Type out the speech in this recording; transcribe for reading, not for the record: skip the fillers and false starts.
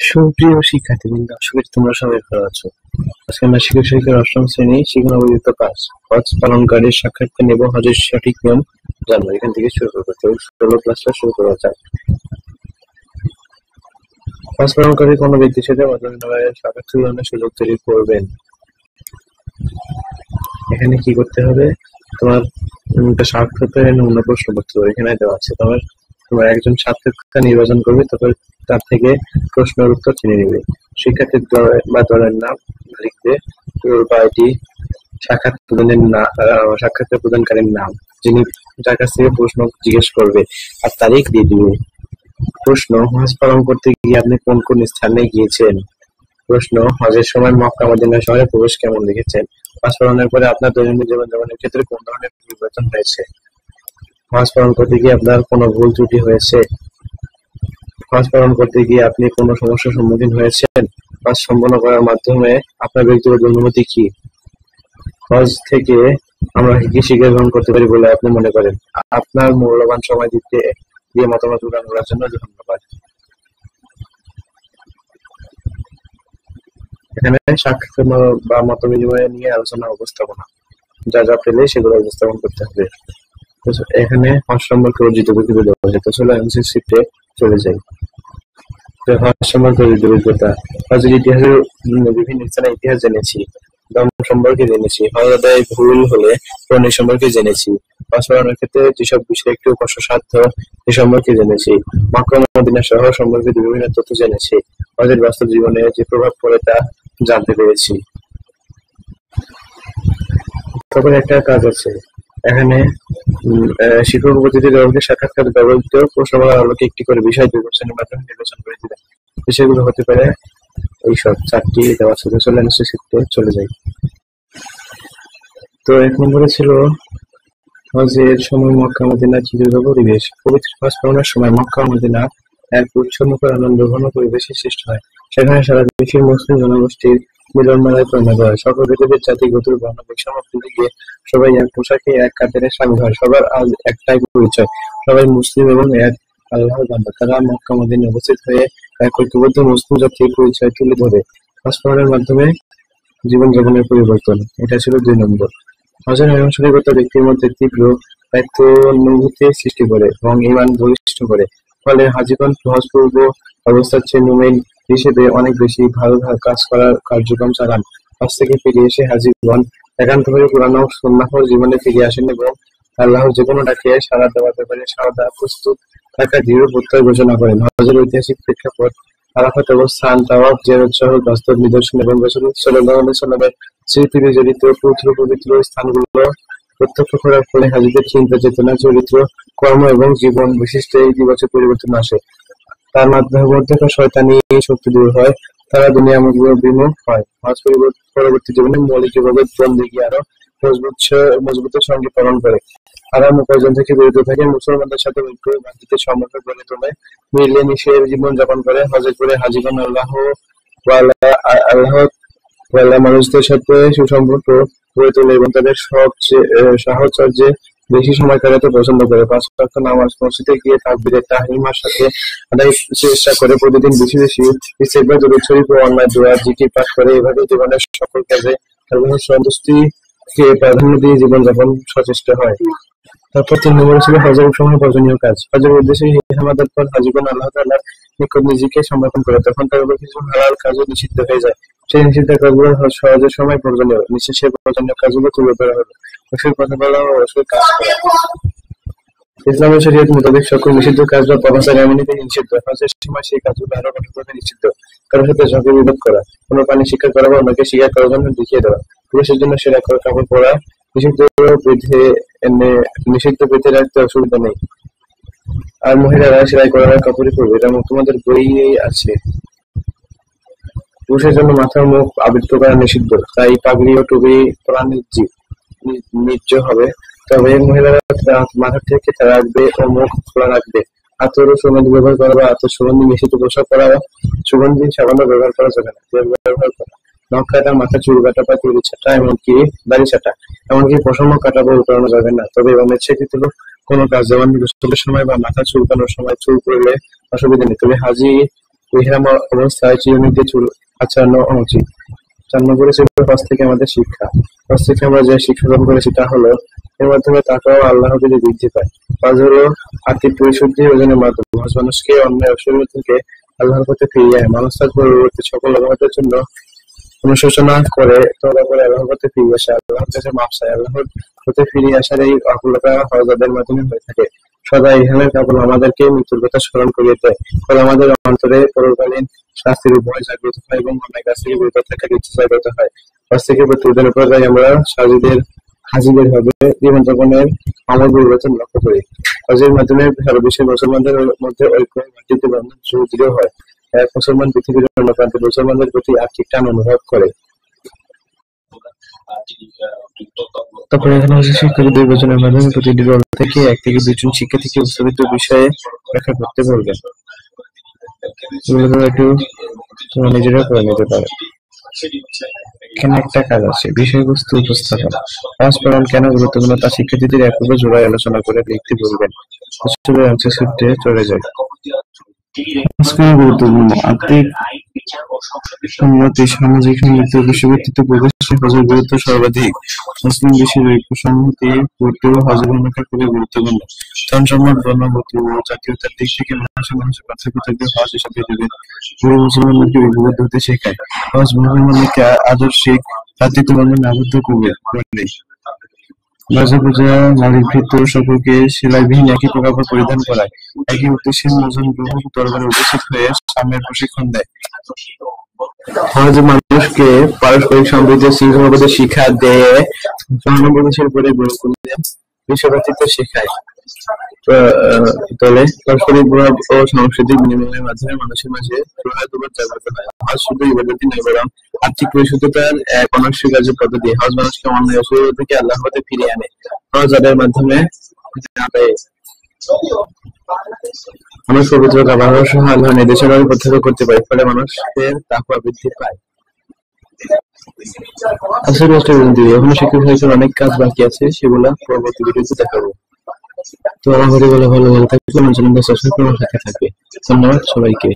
সুপ্রিয় শিক্ষার্থীবৃন্দ, আশা করি তোমরা সবাই ভালো আছো। আজকে আমরা শিক্ষকের অষ্টম শ্রেণী শিক্ষণ অভিযুক্ত পাস হজ পালনকারীর সাক্ষাৎকার নেব, হজের সঠিক নিয়ম জানবো। এখান থেকে শুরু করবো, তো 16 ক্লাসটা শুরু করা যাক। হজ পালনকারী কোনো ব্যক্তির সাথে সাক্ষাৎ গ্রহণের সুযোগ তৈরি করবেন। এখানে কি করতে হবে? তোমার সাক্ষাৎকারের নমুনা প্রশ্নপত্র এখানে দেওয়া আছে। তোমার একজন সাক্ষাৎকার নির্বাচন করবে, তারপর তার থেকে প্রশ্নের উত্তর চিনে নিবে। শিক্ষার্থীর বা দলের নাম লিখবে, সাক্ষাৎকার প্রদানকারীর নাম, যিনি যার কাছ থেকে প্রশ্ন জিজ্ঞেস করবে, আর তারিখ দিয়ে দিবে। প্রশ্ন: হজ পালন করতে গিয়ে আপনি কোন কোন স্থানে গিয়েছেন? প্রশ্ন: হজের সময় মক্কা মদিনা শহরে প্রবেশ কেমন দেখেছেন? হজ পালনের পরে আপনার দৈনন্দিন জীবনযাপনের ক্ষেত্রে কোন ধরনের পরিবর্তন হয়েছে? হজ পালন করতে গিয়ে আপনার কোনো ভুল ত্রুটি হয়েছে? হজ পালন করতে গিয়ে আপনি কোনো সমস্যার সম্মুখীন হয়েছেন? হজ সম্পন্ন করার মাধ্যমে আপনার ব্যক্তিগত অনুভূতি কি? হজ থেকে আমরা কি শিক্ষা গ্রহণ করতে পারি বলে আপনি মনে করেন? আপনার মূল্যবান সময় দিয়ে মতামত প্রদান করার জন্য ধন্যবাদ। এখানে সাক্ষাৎকার বা মত বিনিময় নিয়ে আলোচনা উপস্থাপনা, যা যা পেলে সেগুলো উপস্থাপন করতে হবে। এখানে হজ সম্পর্কে অর্জিত অভিজ্ঞতা দেওয়া হয়েছে। তো চলো এমসিকিউ শিফটে চলে যাই। হজ সম্পর্কে অর্জিত অভিজ্ঞতা: হজের ইতিহাসের বিভিন্ন স্থানের ইতিহাস জেনেছি, ধর্ম সম্পর্কে জেনেছি, হজ আদায় ভুল হলে পণ্য সম্পর্কে জেনেছি, হজ পালনের ক্ষেত্রে যেসব বিষয় একটু কষ্টসাধ্য সে সম্পর্কে জেনেছি, মক্কা মদিনা শহর সম্পর্কে বিভিন্ন তথ্য জেনেছি, হজের বাস্তব জীবনে যে প্রভাব পড়ে তা জানতে পেরেছি। তারপরে একটা কাজ আছে এখানে, শিক্ষক উপস্থিতিকে সাক্ষাৎকার ব্যবহৃত প্রশ্নমালার আলোকে একটি করে বিষয় নির্বাচনের মাধ্যমে নির্বাচন করে দিলেন। বিষয়গুলো হতে পারে এইসব 4টি দেওয়া আছে। চলে চলে যাই। তো 1 নম্বরে ছিল হজের সময় মক্কা মদিনার চিন্তিত পরিবেশ। পবিত্র হজ পালনের সময় মক্কা মদিনা এক উৎসবমুখর আনন্দঘন পরিবেশের সৃষ্টি হয়। সেখানে সারা দেশের মুসলিম জনগোষ্ঠীর মিলন মেলায় পরিণত হয়। সকল ভেদাভেদ, জাতি, গোত্র, বর্ণ বৈষম্য ভুলে গিয়ে সবাই এক পোশাকে এক কাতারে সামিল হয়। সবার আজ একটাই পরিচয়, সবাই মুসলিম এবং এক আল্লাহর বান্দা। তারা মক্কা মদিনায় উপস্থিত হয়ে এক ঐক্যবদ্ধ মুসলিম জাতির পরিচয় তুলে ধরে। হজ পালনের মাধ্যমে জীবনযাপনের পরিবর্তন, এটা ছিল 2 নম্বর। হজের আনুষ্ঠানিকতা ব্যক্তির মধ্যে তীব্র দায়িত্বানুভূতির সৃষ্টি করে এবং ঈমান বলিষ্ঠ করে। ফলে হাজীগণ হজ পূর্ব অবস্থার চেয়ে মুমিন হিসেবে অনেক বেশি ভালো কাজ করার কার্যক্রম চালান। হজ থেকে ফিরে এসে হাজীগণ একান্তভাবে কুরআন ও সুন্নাহর জীবনে ফিরে আসেন এবং আল্লাহর যেকোনো ডাকে সাড়া দেওয়ার ব্যাপারে প্রস্তুত থাকার দৃঢ় প্রত্যয় ঘোষণা করেন। হজের ঐতিহাসিক প্রেক্ষাপট: আরাফাত অবস্থান, তাওয়াফ, জিয়ারত সহ বাস্তব নিদর্শন এবং রাসূল সাল্লাল্লাহু আলাইহি ওয়াসাল্লামের স্মৃতি জড়িত পবিত্র স্থানগুলো প্রত্যক্ষ করার ফলে হাজীদের চিন্তা চেতনা, চরিত্র, কর্ম এবং জীবন বৈশিষ্ট্যে ইতিবাচক পরিবর্তন আসে। তার মধ্যে শয়তানি শক্তি দূর হয়, তারা দুনিয়ামুখ হয়। হজ পরবর্তী জীবনে মৌলিক ইবাদত বন্দেগী আরো মজবুতের সঙ্গে পালন করে। হারাম উপার্জন থেকে বিরত থাকে, মুসলমানদের সাথে ঐক্য বান্ধবীর সম্পর্ক গড়ে তোলে, মিলেমিশে জীবন যাপন করে। হজের পরে হাজীগণ আল্লাহ মানুষদের সাথে সুসম্পর্ক গড়ে তোলে এবং তাদের সাহচর্যে বেশি সময় কাটাতে পছন্দ করে। 5 ওয়াক্ত নামাজ মসজিদে গিয়ে তাকবীরে তাহরিমার সাথে আদায় চেষ্টা করে। প্রতিদিন বেশি বেশি ইস্তেগফার, দরুদ শরীফ ও অন্যায় দোয়া জিকির পাঠ করে। এভাবে জীবনের সকল কাজে আল্লাহর সন্তুষ্টিকে প্রাধান্য দিয়ে জীবনযাপন সচেষ্ট হয়। তারপর 3 নম্বরে ছিল হজের সময় বর্জনীয় কাজ। হজের উদ্দেশ্যে ইহরামের পর হাজীগণ আল্লাহ তাআলার নিকট নিজেকে সমর্পণ করে। তখন তার উপর কিছু হালাল কাজও নিষিদ্ধ হয়ে যায়। সেই নিষিদ্ধ কাজগুলো হজের সময় বর্জনীয়। সেই বর্জনীয় কাজগুলো তুলে ধরা হলো: রসুল কথা বলা ও রসুল কাজ করা। ইসলামের শরীয়ত মোতাবেক সকল নিষিদ্ধ কাজ বা পাপাচার এমনিতে নিষিদ্ধ। হজের সময় সেই কাজগুলো আরো কঠোরভাবে নিষিদ্ধ। কারোর সাথে ঝগড়া বিবাদ করা, কোনো পানি শিকার করা বা অন্যকে শিকার করার জন্য দেখিয়ে দেওয়া, পুরুষের জন্য সেরা কাপড় পরা নিষিদ্ধ বেঁধে রাখতে অসুবিধা নেই। আর মহিলারা সেলাই করা কাপড়ই পরবে, এটা তোমাদের বইয়েই আছে। পুরুষের জন্য মাথা ও মুখ আবৃত করা নিষিদ্ধ, তাই পাগড়ি ও টুপি পরা নির্জ হবে। তবে মহিলারা মাথা থেকে রাখবে ও মুখ খোলা রাখবে। আতর ও সুগন্ধি ব্যবহার করা বা আতর সুগন্ধি মিশ্রিত পোশাক পরা, সুগন্ধি সাবান ব্যবহার করা যাবে না। ব্যবহার করা: নখ কাটা, মাথা চুল কাটা বা চুল ছাঁটা, এমনকি দাড়ি ছাঁটা, এমনকি পশম কাটা বা উঠানো যাবে না। তবে অনিচ্ছাকৃত কোনো কাজ, যেমন গোসলের সময় বা মাথা চুলকানোর সময় চুল পড়লে অসুবিধা নেই। তবে হাজী ইহরাম অবস্থায় চিরুনি দিয়ে চুল আঁচড়ানো উচিত। 4 নম্বরে ছিল হজ থেকে আমাদের শিক্ষা। হজ থেকে আমরা যে শিক্ষা গ্রহণ করেছি তা হলো, এর মাধ্যমে তাকওয়া ও আল্লাহর প্রতি বৃদ্ধি পায়। হজ হলো আর্থিক পরিশুদ্ধি অর্জনের মাধ্যম। হজ মানুষকে অন্যায় অসুবিধা থেকে আল্লাহর পথে ফিরিয়ে আনে। মানুষ তার পরবর্তী সকল অবহেলার জন্য অনুশোচনা করে তওবা করে আল্লাহর পথে ফিরে আসে, আল্লাহর কাছে মাফ চায়। আল্লাহর পথে ফিরে আসার এই আকুলতা হজের মাধ্যমে হয়ে থাকে। সদা ইহরামের কাপড় আমাদেরকে মৃত্যুর কথা স্মরণ করিয়ে দেয়, ফলে আমাদের অন্তরে পরকালীন শাস্তির ভয় জাগ্রত হয় এবং অনেক কাছ থেকে বিরত থাকার ইচ্ছা জাগ্রত হয়। হজ থেকে প্রতিবেদনের পর্যায়ে আমরা হাজিদের ভাবে জীবনযাপনের আমল পরিবর্তন লক্ষ্য করি। হজের মাধ্যমে সারা বিশ্বের মুসলমানদের মধ্যে ঐক্য ভাতৃত্ব বন্ধন সুদৃঢ় হয়। এক মুসলমান পৃথিবীর অন্য প্রান্তে মুসলমানদের প্রতি আর্থিক টান অনুভব করে। তারপরে এখানে হচ্ছে শিক্ষক নির্বাচনের মাধ্যমে প্রতিটি দল থেকে 1 থেকে 2 জন শিক্ষার্থীকে উপস্থাপিত বিষয়ে ব্যাখ্যা করতে বলবেন। এগুলো একটু তোমরা নিজেরা করে নিতে পারো। এখানে একটা কাজ আছে, বিষয়বস্তু উপস্থাপন। হজ পালন কেন গুরুত্বপূর্ণ তা শিক্ষার্থীদের একভাবে জোড়ায় আলোচনা করে লিখতে বলবেন। আনসার সূত্রে চলে যায়। হজ কেন গুরুত্বপূর্ণ? আর্থিক উন্নতি, সামাজিক সমৃদ্ধি ও বিশ্বব্যাপী প্রকাশে হজের গুরুত্ব সর্বাধিক। মুসলিম বিশ্বের ঐক্য সংহতি করতেও হজের ভূমিকা খুবই গুরুত্বপূর্ণ। ধন সম্পদ, বর্ণ, গোত্র ও জাতীয়তার দিক থেকে মানুষের পার্থক্য থাকবে, হজ এসব ভেদাভেদ পুরো মুসলমানদেরকে ঐক্যবদ্ধ হতে শেখায়। হজ মুসলমানদেরকে আদর্শিক ভ্রাতৃত্ব বন্ধনে আবদ্ধ করে। বাজে পূজা নারীর ভৃত্য সকলকে সেলাইবিহীন একই কাপড় পরিধান করায়, একই উদ্দেশ্যে মোজন গ্রহণ দরবারে উপস্থিত হয়ে সাম্যের প্রশিক্ষণ দেয়। হজ মানুষকে পারস্পরিক সম্প্রীতি ও শৃঙ্খলাবোধের শিক্ষা দিয়ে সহানুভূতিশীল করে গড়ে তুলে বিশ্বব্যাপী শেখায়। দলে পারস্পরিক প্রভাব ও সাংস্কৃতিক বিনিময়ের মাধ্যমে মানুষের মাঝে সৌহার্দ্যবোধ জাগ্রত হয়। হজ শুধু ইবাদতই নয়, বরং আর্থিক পরিশুদ্ধতার এক অনস্বীকার্য পদ্ধতি। হজ মানুষকে অন্যায় অসুবিধা থেকে আল্লাহর পথে ফিরিয়ে আনে। হজ আদায়ের মাধ্যমে মানুষ পবিত্রতা, ভালোবাসা ও আল্লাহর নির্দেশনাকে প্রত্যক্ষ করতে পারে, ফলে মানুষের তাকওয়া বৃদ্ধি পায়। আজকের ক্লাসটা পর্যন্ত। এখনো শিক্ষক হিসেবে অনেক কাজ বাকি আছে, সেগুলা পরবর্তী ভিডিওতে দেখাবো। তো আমার ভিডিওগুলো ভালো থাকবে, আমার চ্যানেলটা সাবস্ক্রাইব করে আমার সাথে থাকবে। ধন্যবাদ সবাইকে।